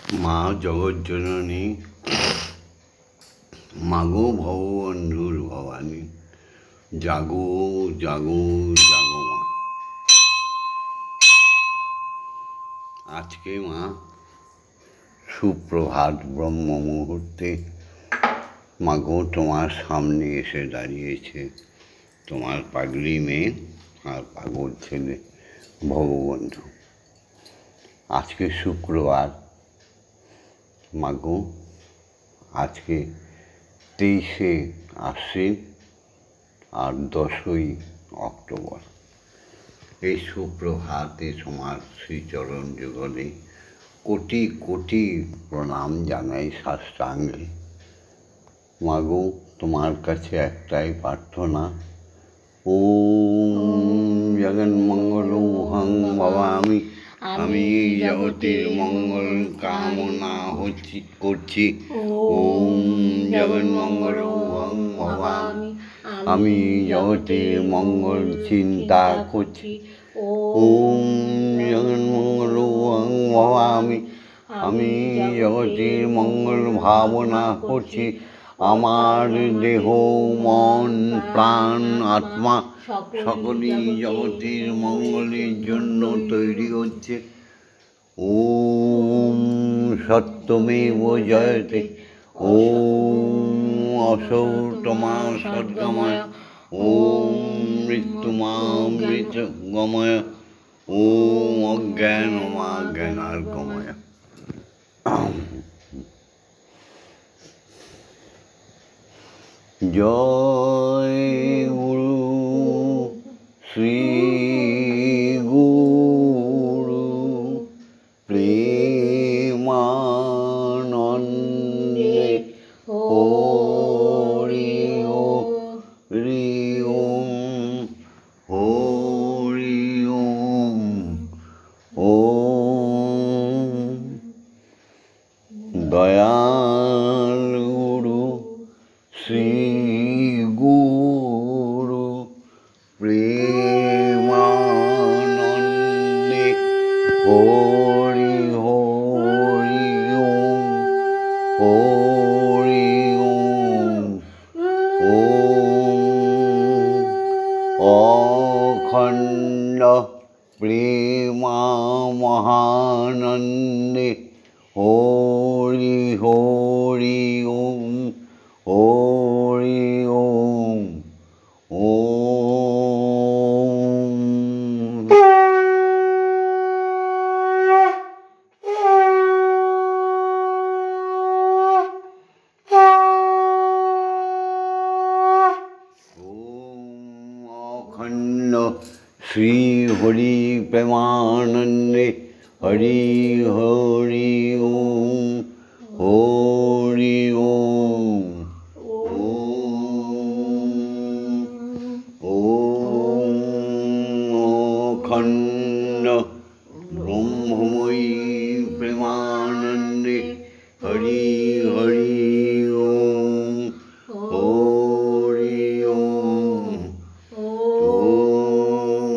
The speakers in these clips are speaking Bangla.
মা জগজ্জননী, মাগো ভববন্ধুর ভবানী, জাগো জাগো জাগো মা। আজকে মা সুপ্রভাত ব্রহ্ম মুহূর্তে মাগো তোমার সামনে এসে দাঁড়িয়েছে তোমার পাগলি মেয়ে আর পাগল ছেলে ভববন্ধু। আজকে শুক্রবার মাগো, আজকে 23শে আশ্বিন আর 10ই অক্টোবর। এই সুপ্রভাতে তোমার শ্রীচরণ যুগলে কোটি কোটি প্রণাম জানাই সাষ্টাঙ্গে। মাগো, তোমার কাছে একটাই প্রার্থনা, ওম জগন্মঙ্গল হং ভবামি। আমি এই জগতের মঙ্গল কামনা করছি। ওম জগন্মঙ্গল হং ভবামি। আমি জগতের মঙ্গল চিন্তা করছি। ওম জগন্মঙ্গল হং ভবামি। আমি জগতের মঙ্গল ভাবনা করছি। আমার দেহ, মন, প্রাণ, আত্মা সকলেই জগতের মঙ্গলের জন্য তৈরি হচ্ছে। ওম সত্যমেব জয়তে। ওম অসৌতমা সদ্গময়। ওম মৃত্যুমামৃতগময়। ওম অজ্ঞানমা জ্ঞানার্গময়। জয় গুরু শ্রী গুরু প্রেমানন্দে হরি হরি ওম হরি ওম ওম। দয়াল গুরু শ্রী গুরু প্রেমানন্দে হরি হরি ওম হরি ওম ওম। অখণ্ড প্রেমা মহানন্দে হরি হরি ওম হরি ওম ওম। অখণ্ড শ্রী হরি প্রেমানন্দে হরি হরি ওম হরি ওম ওম। অখণ্ড ব্রহ্মময়ী প্রেমানন্দে হরি হরি ওম হরি ওম ওম।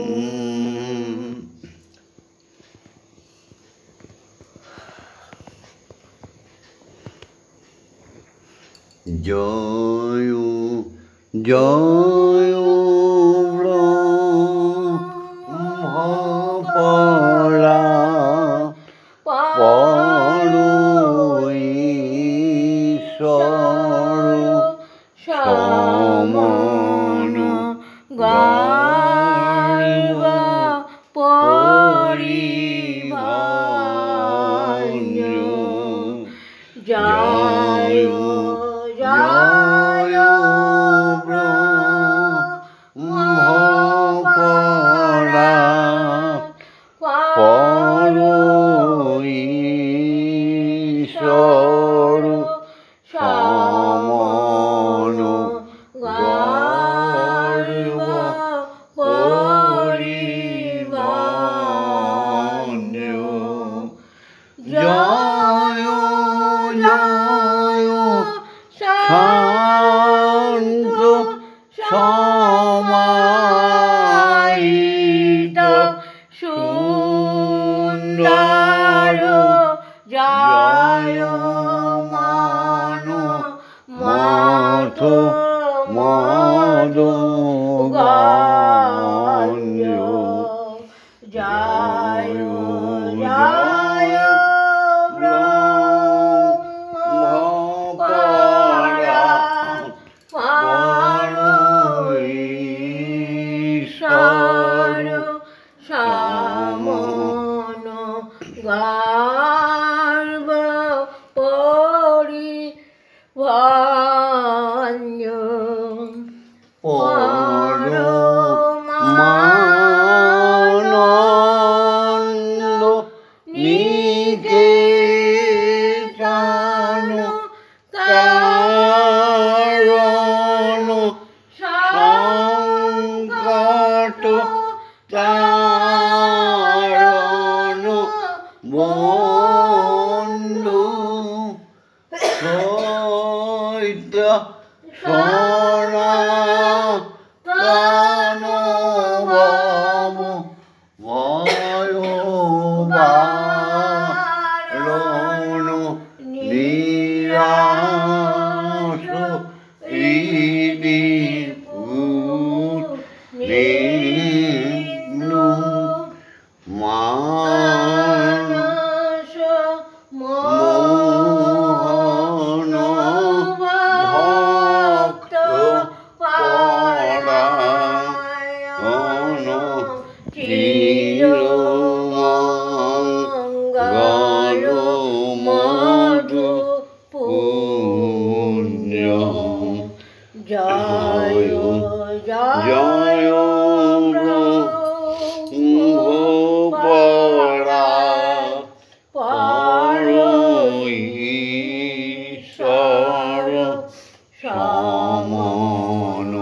জয় জয় ব্রহ্মপরা পর ঈশ্বর সমন গার্ব পরিভাঞ্জ। জয় জয় ব্রহ্মপরা পর ঈশ্বর সমন গার্ব পরিভাঞ্জ। জয় জয় শান্ত সমাহিত সুন্দর জয় গর্ব পরিভাঞ্জ পরমানন্দ নিকেতন কারণ সংকট তারণ বন্ধু চৈত্র সনাতন ভব ভয়বারণ নিরাশ হৃদিপুর নিম্ন মানস মোহন ভক্ত পরায়ণ চিরমঙ্গল মধু পুণ্য জয় জয় পরা পর ঈশ্বর সমন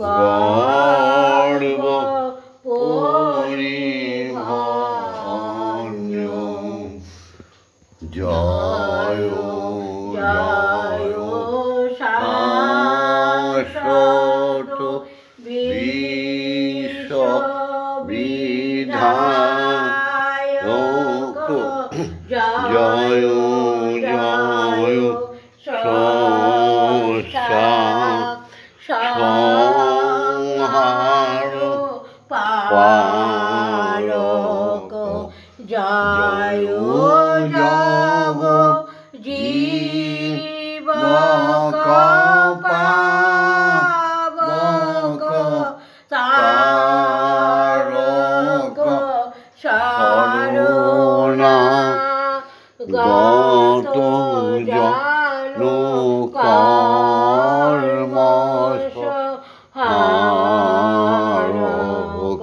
গর্ব পরিভাঞ্জ জয় জয় শাশ্বত বিশ্ব বিধায়ক জয় জয় সংহার পালক জয় জগ জীবক পাবক তারক শরণা গত জানো কর্মস হারক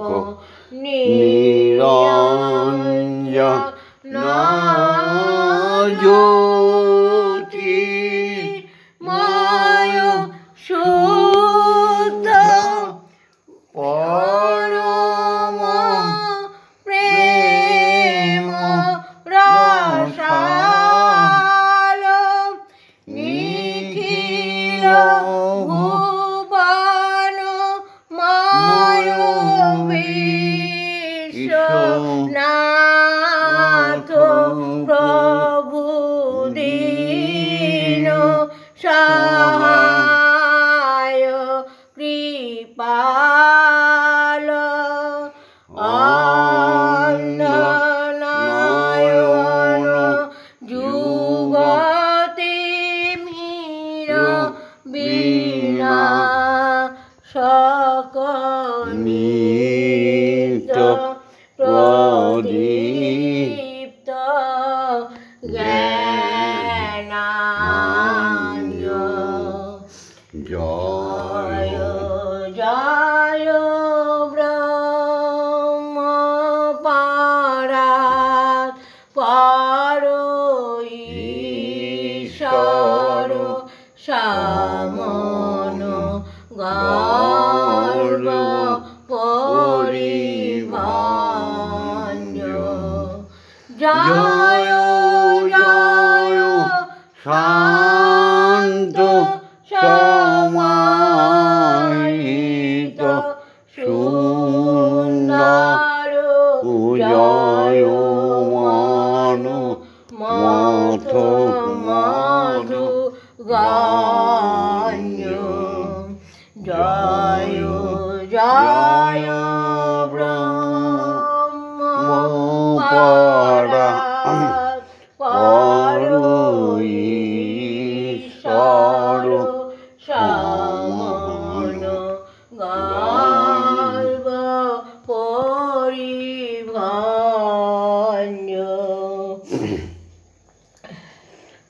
নিরঞ্জন জ্যোতি ময় শুদ্ধ পরম প্রেম রসাল নিখিল ভুবন ময় বিশ্বনাথ প্রভু দীন সহায় কৃপাল অন্ধনয়ন যুগতি মীর বিনা সকনিত প্রদীপ্ত জ্ঞানাঞ্জ জয় জয় ব্রহ্ম পরাৎ পর ঈশ্বর সমন গর্ব পরিভাঞ্জ জয় জয় শান্ত সমাহিত সুন্দর জয় মান মথ মধু গাঞ্জ জয় জয় ব্রহ্ম পরাৎ পর ঈশ্বর সমন গর্ব পরিভাঞ্জ।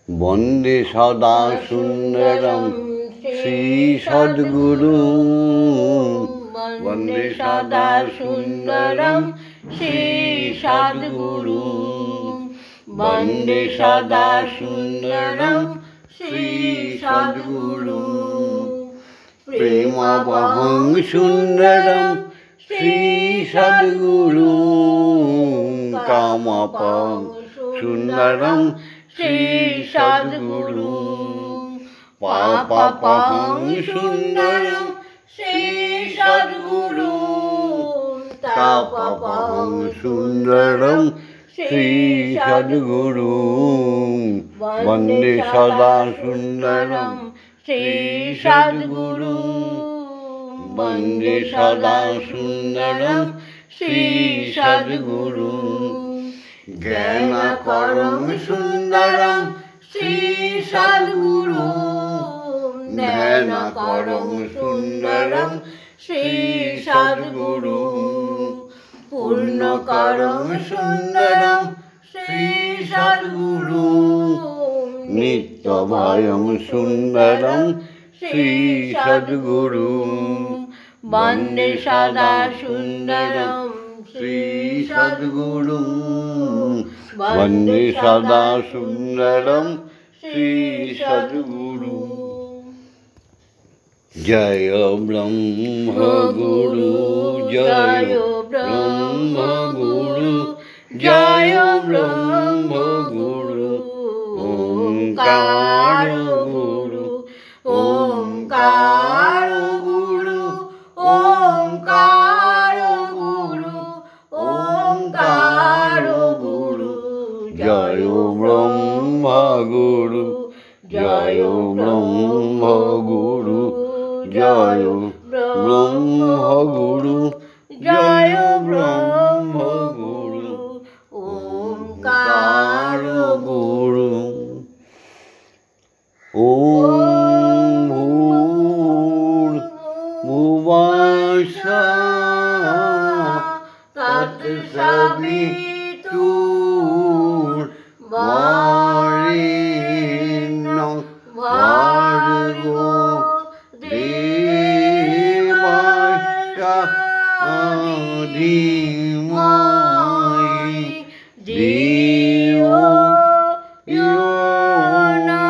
বন্দে সদা সুন্দরম শ্রী সদ্গুরু বন্দে সদা সুন্দরম শ্রী সদ্গুরু বন্দে সদা সুন্দরম শ্রী সদ্গুরু প্রেমাবহং সুন্দরম শ্রী সদ্গুরু কামাপহং সুন্দরম শ্রী সদ্গুরু পাপপহং সুন্দরম শ্রী সদ্গুরু তাপপহং সুন্দরম শ্রী সদ্গুরু বন্দে সদা সুন্দরম শ্রী সদ্গুরু বন্দে সদা সুন্দরম শ্রী সদ্গুরু জ্ঞানকরং সুন্দরম শ্রী সদ্গুরু ধ্যানকরং সুন্দরম শ্রী সদ্গুরু পূর্ণকরং সুন্দরম শ্রী সদ্গুরু নিত্যভয়ং সুন্দরম শ্রী সদ্গুরু বন্দে সদা সুন্দরম শ্রী সদ্গুরু বন্দে সদা সুন্দরম শ্রী সদ্গুরু জয় ব্রহ্ম গুরু জয় ব্রহ্ম গুরু জয় ব্রহ্ম গুরু ওঙ্কার গুরু ওঙ্কার গুরু ওঙ্কার গুরু ওঙ্কার গুরু জয় ব্রহ্ম গুরু জয় ব্রহ্ম গুরু জয় ব্রহ্ম গুরু জয় ব্রহ্ম গুরু ওঙ্কার গুরু ওম ভূর্ভুবস্সুঃ তৎসবিতুর্বরেণ্যং ভর্গো দেবস্য ধীমহি ধিयो यो नः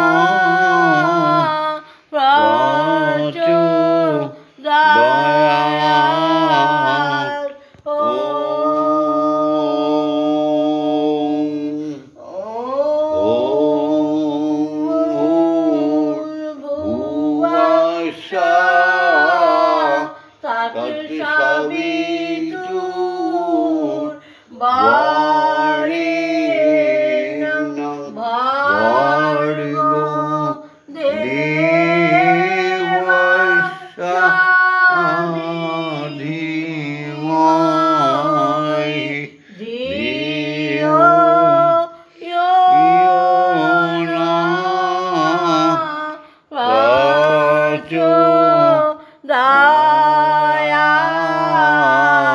प्रचोदयात् তৎসবিতুর্বরেণ্যং ভর্গো দেবস্য ধীমহি ধিयो यो नः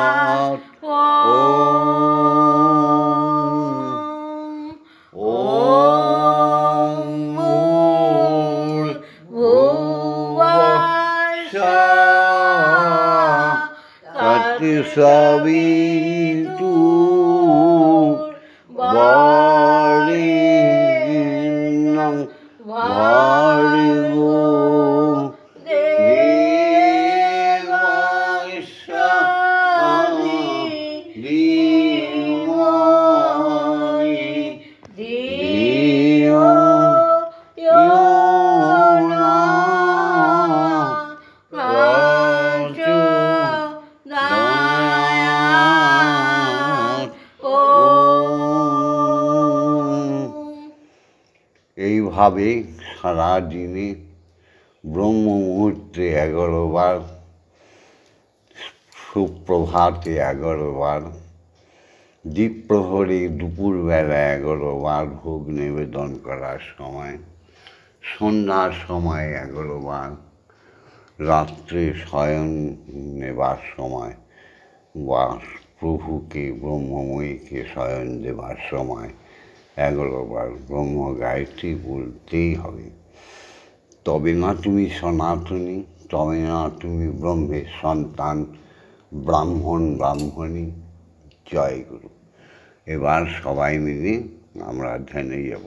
প্রচোদয়াৎ ওম ভূর্ভুবস্সুঃ তৎসবিতুর্বরেণ্যং ভর্গো দেবস্য ধীমহি ধিयो यो नः প্রচোদয়াৎ এইভাবে সারাদিনে ব্রহ্ম মুহূর্তে 11 বার, সুপ্রভাতে 11 বার, দ্বীপ্রহরে দুপুরবেলা 11 বার ভোগ নিবেদন করার সময়, সন্ধ্যার সময় 11 বার, রাত্রে শয়ন নেবার সময় বা প্রভুকে ব্রহ্মময়ীকে শয়ন দেবার সময় 11 বার ব্রহ্ম গায়ত্রী বলতেই হবে। তবে না তুমি সনাতনী, তবে না তুমি ব্রহ্মের সন্তান, ব্রাহ্মণী। জয় গুরু। এবার সবাই মিলে আমরা ধ্যানে যাব।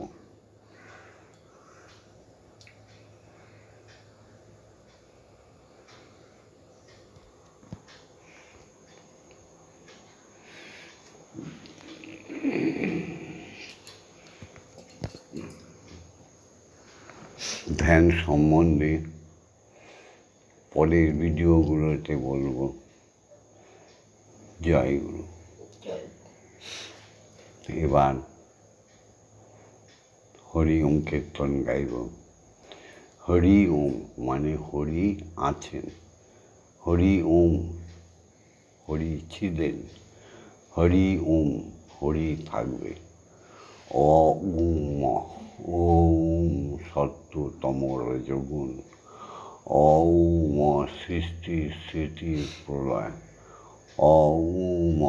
ধ্যান সম্বন্ধে পরের ভিডিওগুলোতে বলবো। জয় গুরু। এবার হরি ওম কীর্তন গাইব। হরি ওম মানে হরি আছেন, হরি ওম হরি ছিলেন, হরি ওম হরি থাকবে। ওম ওম সত্যতম রজগুণ, ওম সৃষ্টি স্মৃতি প্রলয়, ওম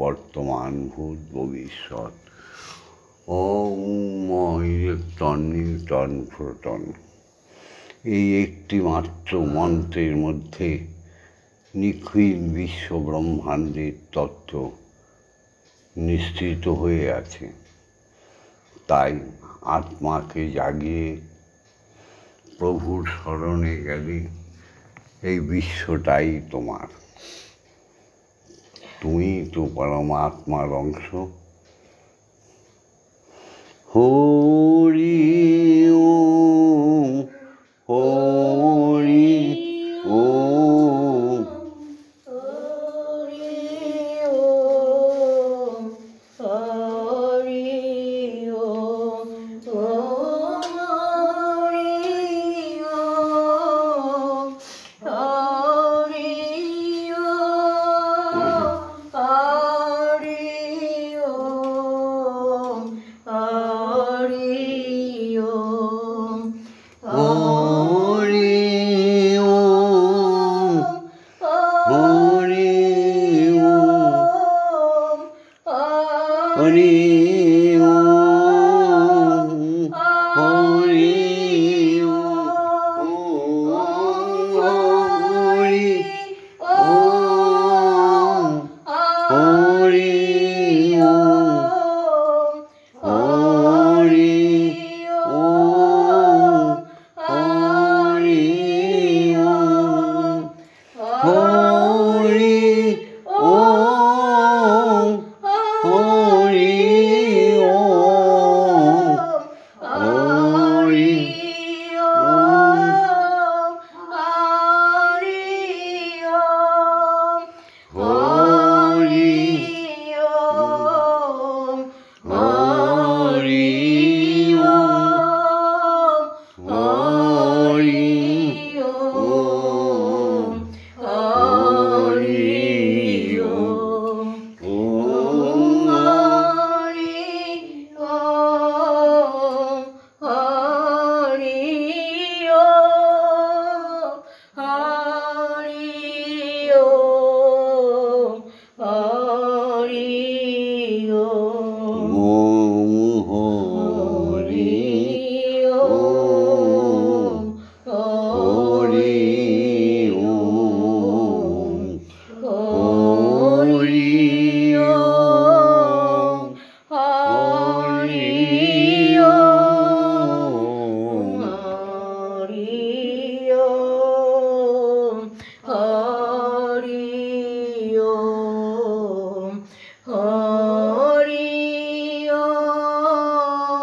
বর্তমান ভূত ভবিষ্যৎ, ওম ইলেকট্রন নিউটন প্রোটন। এই একটি মাত্র মন্ত্রের মধ্যে নিখিল বিশ্ব ব্রহ্মাণ্ডের তত্ত্ব নিশ্চিত হয়ে আছে। তাই আত্মাকে জাগিয়ে প্রভুর শরণে গেলে এই বিশ্বটাই তোমার। তুমি তো পরমাত্মার অংশ। হরি ওম, হরি ওম, হরি ওম, হরি ওম, হরি ওম, হরি ওম, হরি ওম, হরি ওম, হরি ওম, হরি ওম, হরি ওম, হরি ওম, হরি ওম, হরি ওম, হরি ওম, হরি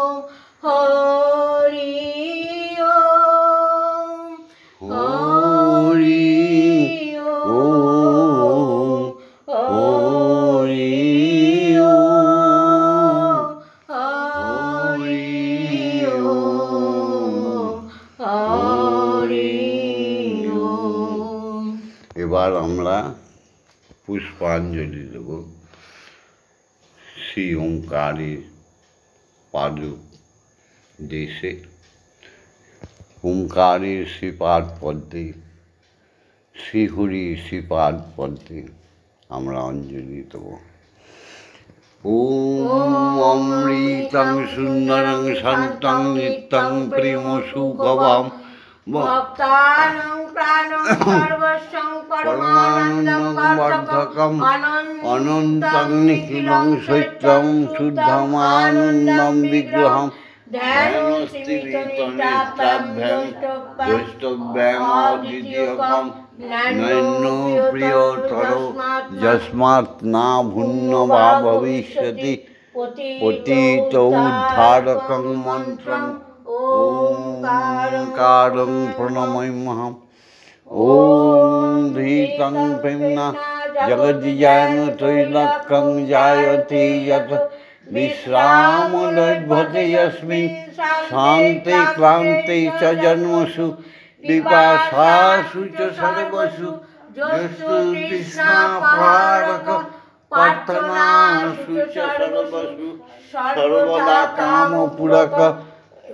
ওম, হরি ওম, হরি ওম, হরি এবার আমরা পুষ্পাঞ্জলি দেব শ্রী ওঙ্কারের পাদুক দেশে। ওঙ্কারের শ্রীপাদ পদ্মে, শ্রীহরি শ্রীপাদ পদ্মে আমরা অঞ্জলি দেব। ওম অমৃতং সুন্দরং শান্তং নিত্যং প্রেম সুখবাম ভক্তানাং প্রাণং সর্বস্বং পরমানন্দং বর্ধকম অনন্তং নিখিলং সত্যং শুদ্ধমানন্দম বিগ্রহম দ্রষ্টব্যাং নৈন্য প্রিয়তর যস্মাৎ না ভূন্য বা ভবিষ্যতি পতিত উদ্ধারকং মন্ত্রং ওঙ্কারং প্রণমাম্যহম। ওম ধীতং প্রেম্না জগজ্জায়ন ত্রৈলোক্যং জায়তে যত বিশ্রামলভ্যতে যস্মিন শান্তি ক্লান্তি চ জন্মসু পিপাসাসু চ সর্বসু যস্তু তৃষ্ণাপারক প্রার্থনাসু চ সর্বসু সর্বদা কামপূরক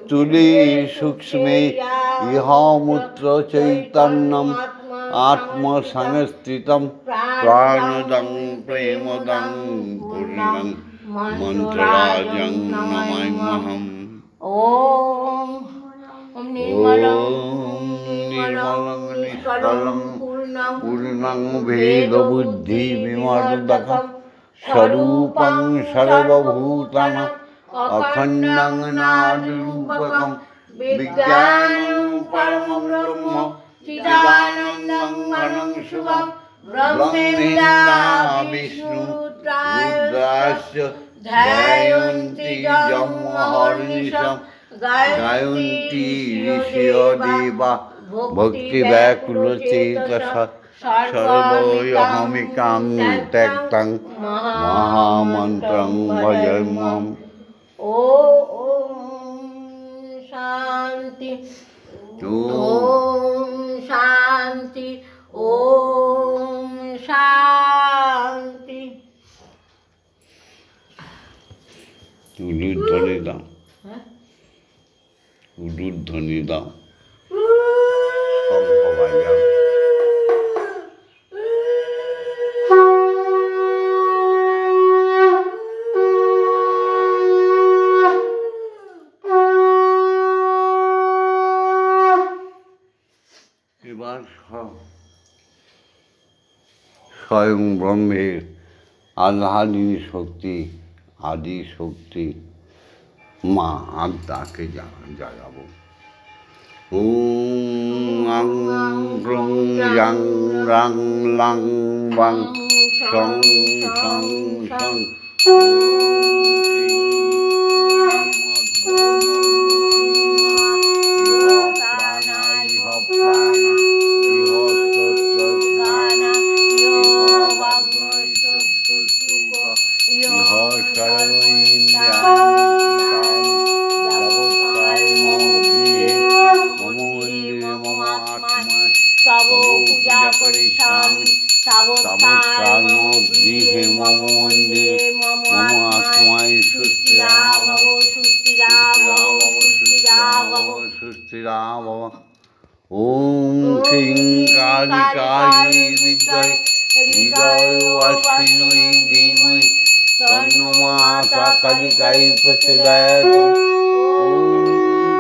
তুলি সূক্ষ্মে ইহমূত্র চৈতন্যম আত্মসংস্থিতম প্রাণদং প্রেমদং পূর্ণং মন্ত্ররাজং নমাম্যহম। ওম নির্মলং নিষ্কলং পূর্ণং ভেদবুদ্ধি বিমর্দকং স্বরূপং সর্বভূতানাং অখণ্ডং নাদরূপকং বিজ্ঞানং পরমং ব্রহ্ম চিদানন্দং ঘনং শুভং ব্রহ্মেন্দ্রা বিষ্ণু রুদ্রাশ্চ ধ্যায়ন্তি যম অহর্নিশম গায়ন্তি ঋষিয় দেবা ভক্তি ব্যাকুলচেতসা সর্বয়হমিকাং ত্যক্তং মহামন্ত্রং ভজাম্যহম। ওম শান্তি ওম শান্তি ওম শান্তি। উলুধ্বনি দাও, উলুধ্বনি দাও, শঙ্খ বাজাও। এবার স্বয়ং ব্রহ্মের আহ্লাদিনী শক্তি, আদি শক্তি মা আত্মাকে জাগাবো। ওম আং গ্রং ইয়াং রাং লাং বাং সং সং সং ওম ক্রিং কালিকাই বিদ্মহে হৃদয়বাসিনী ধীমহি তন্নো মাতা কালিকাই প্রচোদয়াৎ। ওম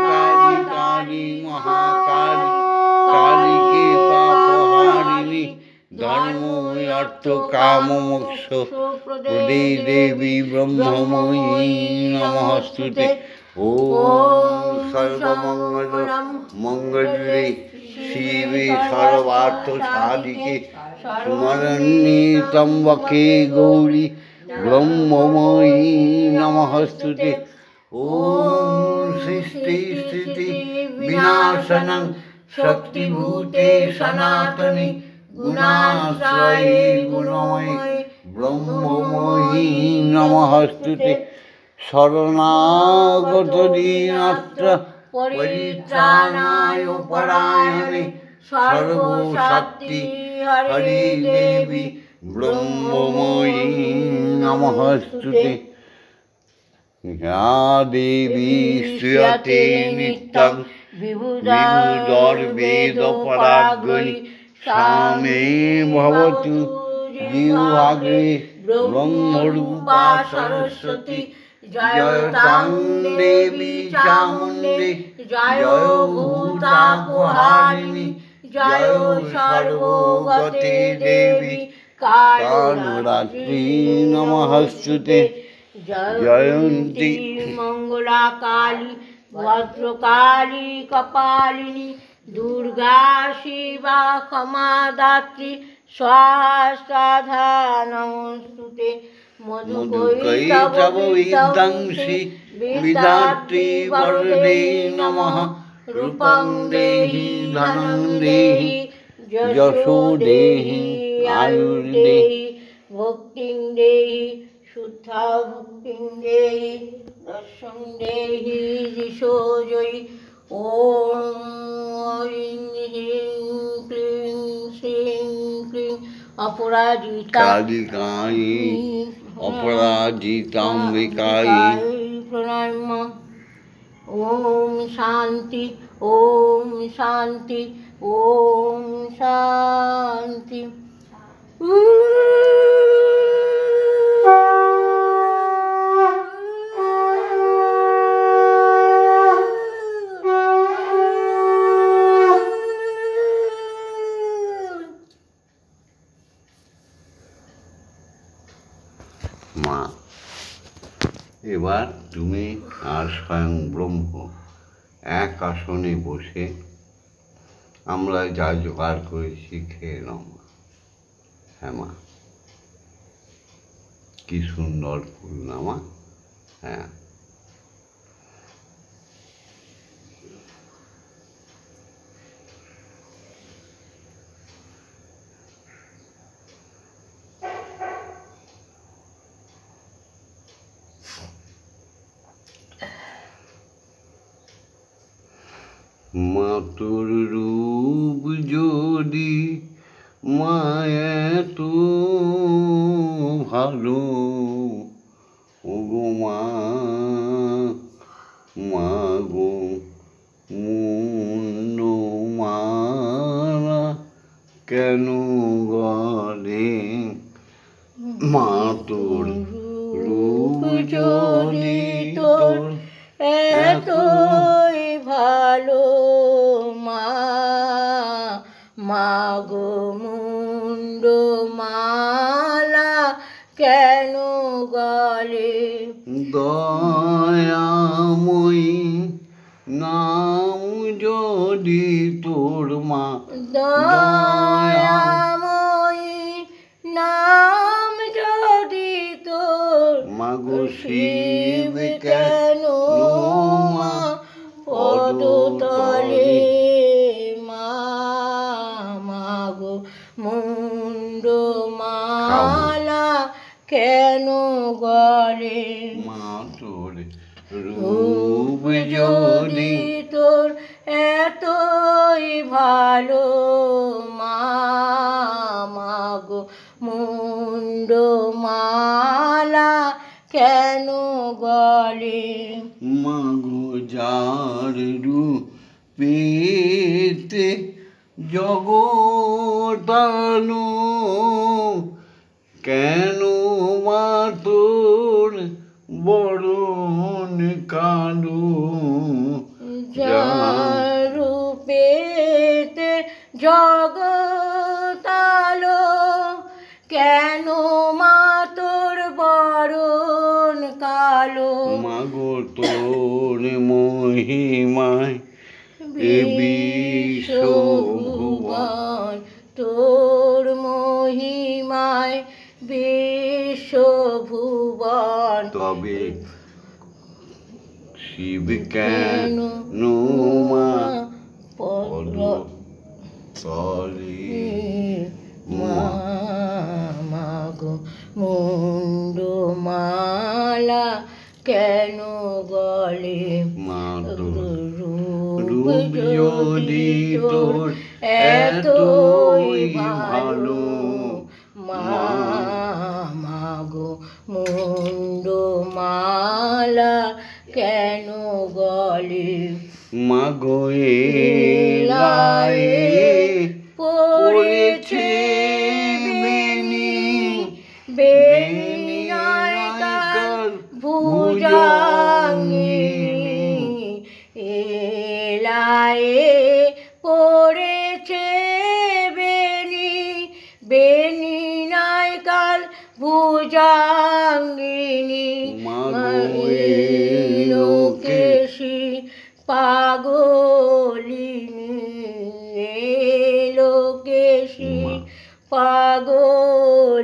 কালী কালী মহাকালী কালীকে পাপহারিণী ধর্ম অর্থ কাম মোক্ষ প্রদে দেবী ব্রহ্মময়ী নমস্তুতে। ওম সর্বমঙ্গল মঙ্গলে শিবে সর্বার্থ সাধিকে স্মরণে ত্র্যম্বকে গৌরী ব্রহ্মময়ী নমস্তুতে। ওম সৃষ্টি স্থিতি বিনাশনং শক্তিভূতে সনাতনে গুণাশ্রয়ে গুণময়ে ব্রহ্মময়ী নমস্তুতে। শরণাগত দীনাত্র পরিত্রাণায় পরায়ণে সর্বশক্তি হরি দেবী ব্রহ্মময়ী নমস্তুতে। ইয়া দেবী শ্রীয়তে নিত্যং বিবুধর্বেদ পরাগ্রহী সামে ভবতু জিহ্বাগ্রে ব্রহ্মরূপা সরস্বতী জয় তাং দেবী চামুণ্ডী জয় ভূতাপহারিণী জয় সর্বগতে দেবী কালরাত্রি নমঃস্তুতে জয়ন্তী মঙ্গলা কালী ভদ্রকালী কপালিনী দুর্গা শিবা ক্ষমা দাত্রী স্বাহা স্বাধা নমস্তুতে মধুকৈতব বিদ্যাংসি বিধাত্রী বরদে নমঃ রূপং দেহি ধনং দেহি যশো দেহি আয়ুর্দেহি ভক্তিং দেহি শুদ্ধা ভক্তিং দেহি দর্শন দেহি দিশো জয়ী ওম ঐং হ্রিং ক্লিং শ্রীং ক্লিং অপরাজিতা কালিকাই অপরাজিতাম্বিকাই প্রণাম। ওম শান্তি ওম শান্তি ওম শান্তি। মা, এবার তুমি আর স্বয়ং ব্রহ্ম এক আসনে বসে আমরা যা জোগাড় করেছি খেয়ে নাও মা। হ্যাঁ মা, কি সুন্দর ফুল না মা। হ্যাঁ, মা তোর রূপ যদি মায়া তো ভালো, ওগো মা, মা গো মুন্ড মারা কেন গলে, মা তোর রূপ যদি তোর এতই ভালো, মা মাগো মুন্ড মালা কেন গলে, দয়াময়ী নাম যদি তোর মা, দয়াময়ী নাম যদি তোর, মাগো শিব কেন মা পদতলে, মা মাগো মুন্ড মালা কেন গলে, মা তোর রূপ যদি তোর এতই ভালো, মা মাগো মুন্ড মালা কেন গলে, মাগো যার রূপেতে জগতানো, কেন মা তোর বরণ কালো, যার রূপেতে জগতালো, কেন মা তোর বরণ কালো, মাগো তোর মহিমায় এ বিশ্বভুবন, তোর মহিমায় বিশ্বভুবন, তবে শিব কেন মা পদ তলে, মা মাগো মুন্ড মালা কেন গলে, মা তোর রূপ যদি তোর এতই ভালো, মা মাগো মুন্ড মালা কেন গলে, মাগো এলায়ে পড়েছে বেনি, পাগলিনী এলো কেশি পাগলিনী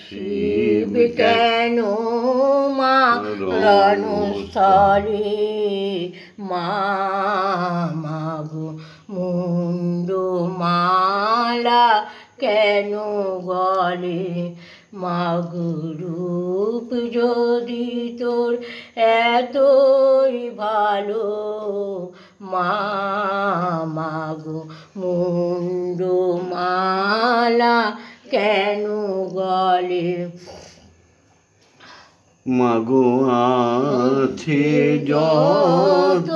শিব কেন মা রণস্থলে মা মাগো মুন্ডু মালা কেন গলে মাগো রূপ যদি তোর এতই ভালো মা মাগো মুন্ডু মালা কেন গলে মাগো আছে যত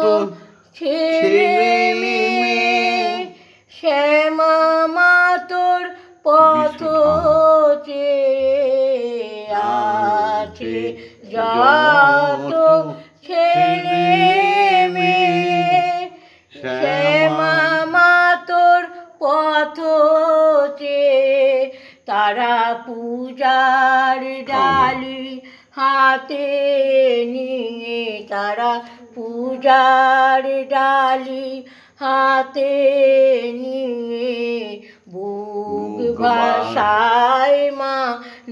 ছেলে মেয়ে শ্যামা মা তোর পথ চেয়ে আছে যত ছেলে মেয়ে শ্যামা মা তোর পথ চেয়ে তারা পূজার ডালি হাতে নিয়ে তারা পূজার ডালি হাতে নিয়ে বুক ভাষায় মা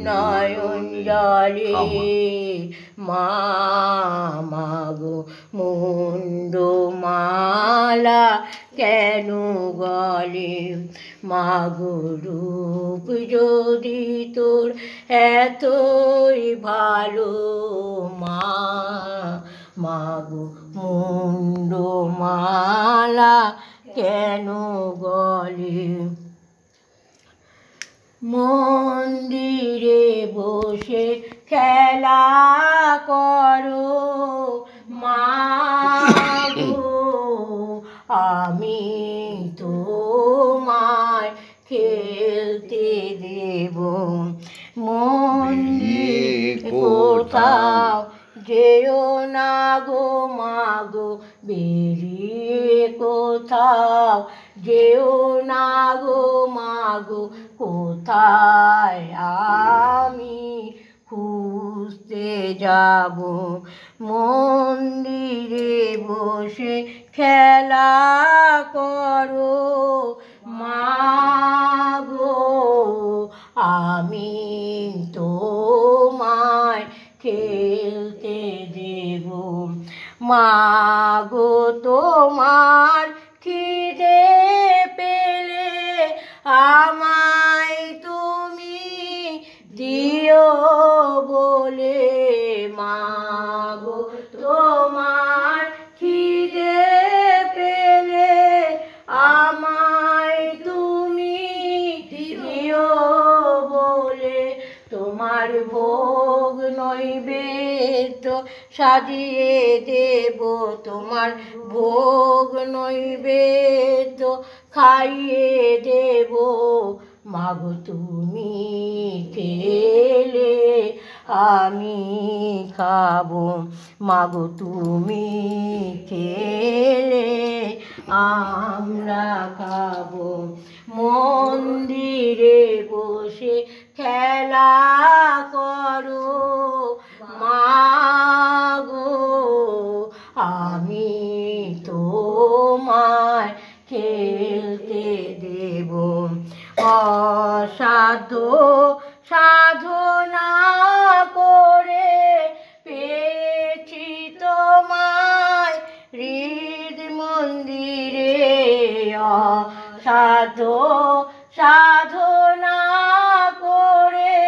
নয়ন জলে মা মাগো মুন্ডু মালা কেন গলে মাগো রূপ যদি তোর এতই ভালো মা মাগো মুন্ডু মালা কেন গলে মন্দিরে বসে খেলা করো মাগো আমি তোমায় খেলতে দেব মন্দির কোথাও যেও না গো মাগো বেরিয়ে কোথাও যেও না গো মাগো কোথায় আমি খুঁজতে যাব মন্দিরে বসে খেলা করো মাগো আমি তোমায় খেলতে দেব মাগো তোমার খিদে পেলে আমায় তুমি দিও বলে মাগো তোমার খিদে পেলে আমায় তুমি দিও বলে তোমার ভোগ নৈবেদ্য সাজিয়ে দেব তোমার ভোগ নৈবেদ্য খাইয়ে দেব মাগো তুমি খেলে আমি খাবো মাগো তুমি খেলে আমরা খাবো মন্দিরে বসে খেলা করো মাগো আমি তোমায় খেলতে দেব অসাধ্য সাধনা করে পেয়েছি তোমায় হৃদ মন্দিরে অসাধ্য সাধনা করে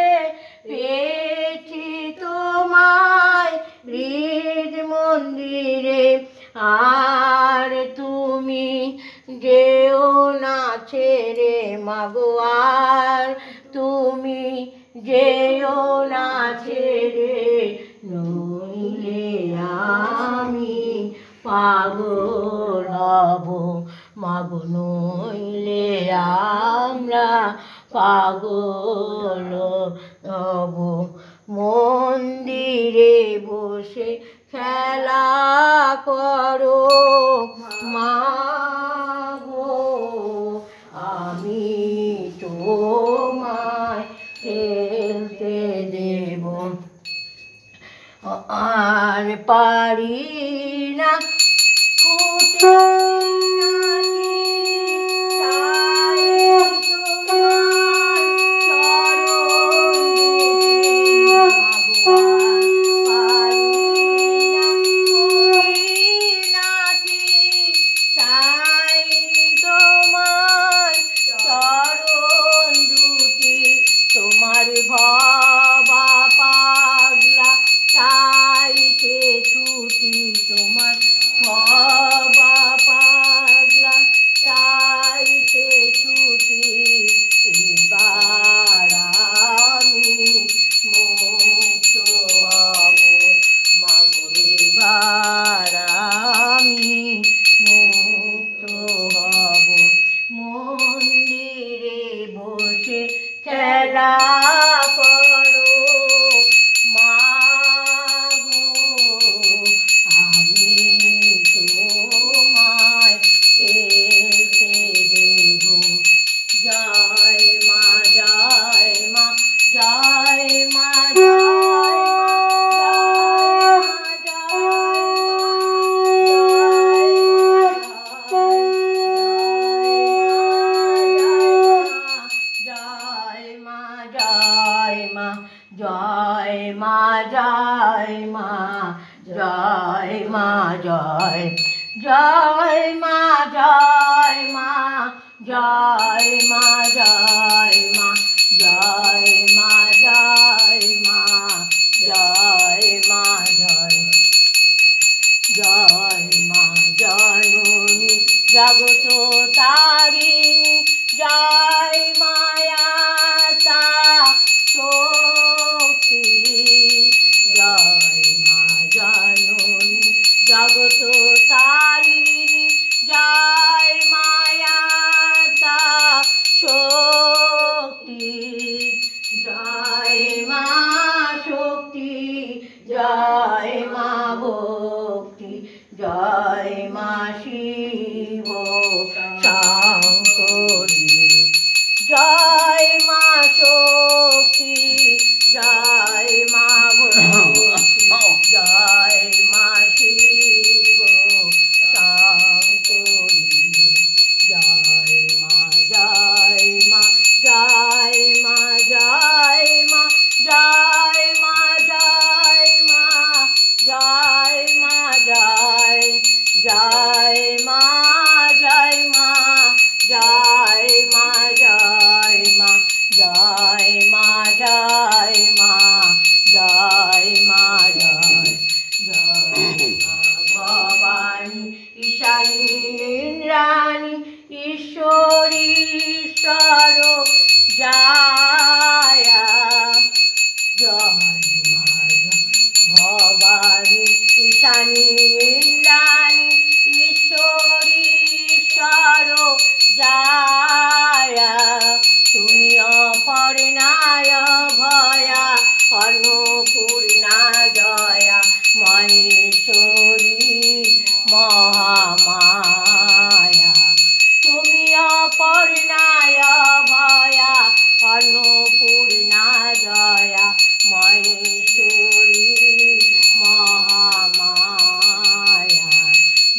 পেয়েছি তোমায় হৃদ মন্দিরে আর তুমি যেও না ছেড়ে মাগো আর তুমি যেও না ছেড়ে নইলে আমি পাগল হব মাগো নইলে আমরা পাগল হব মন্দিরে বসে খেলা করো মাগো আমি তোমায় খেলতে দেব আর পারি না ফুটে নাকি তাই তোমার চরণ দুটি মাগো আর পারি না ফুটি নাকি তাই তোমার চরণ দুটি তোমার ভবা পাগলা চাইতে ছুটি তোমার ভবা পাগলা চাইতে ছুটি এবার আমি মুক্ত হব মাগো এবার আমি মুক্ত হব মন্দিরে বসে খেলা করো মাগো আমি তোমায় খেলতে দেব জয় মা জয় মা জয় মা জয় মা জয় মা জয় মা জয় জয় মা জয় মা জয় মা জয় মা জয় মা জয় মা জয় মা জয় জয় মা জননী জগত তারিণী জয় মায়াতা শক্তি জয় মা জননী জগত তারিণী জয় মায়াতা শক্তি জয় মা শক্তি জয় মা ভক্তি জয় মা শিব শঙ্করী জয় মা শক্তি জয় মা ভক্তি জয় মা শিব শঙ্করী জয় মা জয় মা জয় মা জয় মা জয় মা জয় মা জয় মা জয় জয় মা জয় মা জয় মা জয় মা জয় মা জয় মা জয় মা জয় জয় মা ভবানী ঈশানী ইন্দ্রাণী ঈশ্বরী ঈশ্বর জয়া জয় মা ভবানী ঈশানী ইন্দ্রাণী ঈশ্বরী ঈশ্বর জয়া তুমি অপর্ণায় ভয়া অন্নপূর্ণা জয়া মহেশ্বরী মহামায়া তুমি অপর্ণায় ভয়া অন্নপূর্ণা জয়া মহেশ্বরী মহামায়া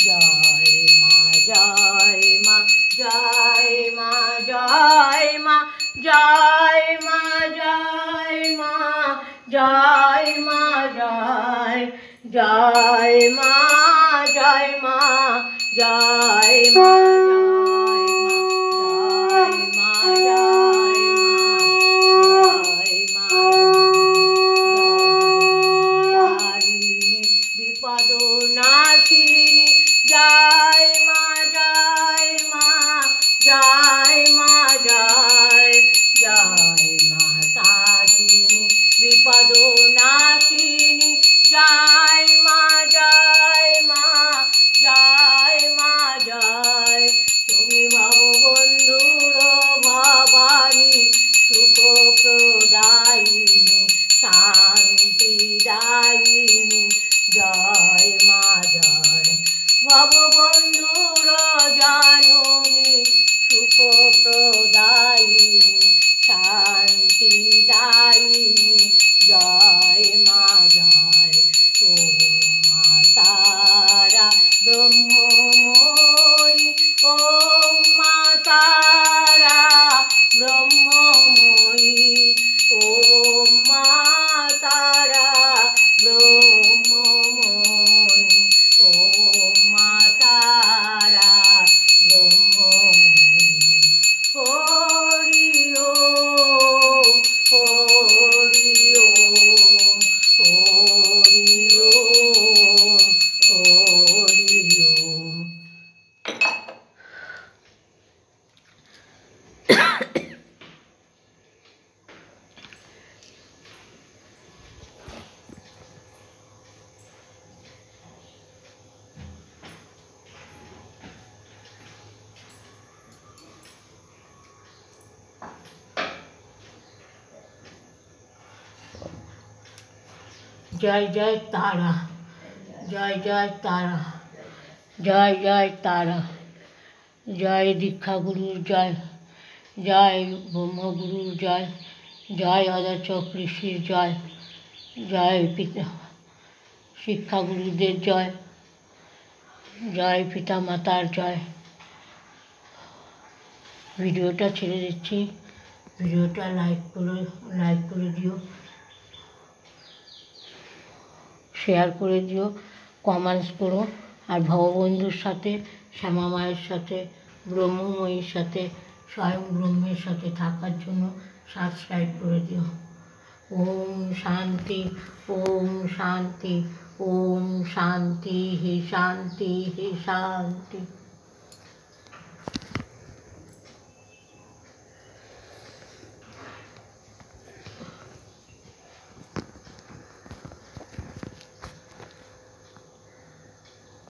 জয় মা জয় মা জয় মা জয় মা জয় মা জয় মা জয় মা জয় জয় মা জয় মা জয় মা বিপদ নাশিনী জয় মা জয় মা জয় মা জয় জয় মা তারিণী বিপদ নাশিনী জয় মা জয় মা জয় মা জয় তুমি ভববন্ধুর ভবানী সুখ প্রদায়িনী শান্তিদায়িনী জয় মা জয় ভববন্ধুর জননী সুখ প্রদায়িনী শান্তিদায়িনী জয় মা জয় ও মা তারা ব্রহ্মময়ী, ওম মা তারা ব্রহ্মময়ী, ওম মা তারা ব্রহ্মময়ী, ওম মা তারা ব্রহ্মময়ী। হরি ওম, হরি ওম, হরি ওম, হরি ওম। জয় জয় তারা, জয় জয় তারা, জয় জয় তারা, জয় দীক্ষাগুরুর জয়, জয় ব্রহ্মগুরুর জয়, জয় অজাচক ঋষির জয়, জয় পিতা শিক্ষাগুরুদের জয়, জয় পিতা মাতার জয়। ভিডিওটা ছেড়ে দিচ্ছি, ভিডিওটা লাইক করে দিও, শেয়ার করে দিও, কমেন্টস করো। আর ভববন্ধুর সাথে, শ্যামা মায়ের সাথে, ব্রহ্মময়ীর সাথে, স্বয়ং ব্রহ্মের সাথে থাকার জন্য সাবস্ক্রাইব করে দিও। ওম শান্তি, ওম শান্তি, ওম শান্তি হি শান্তি হি শান্তি।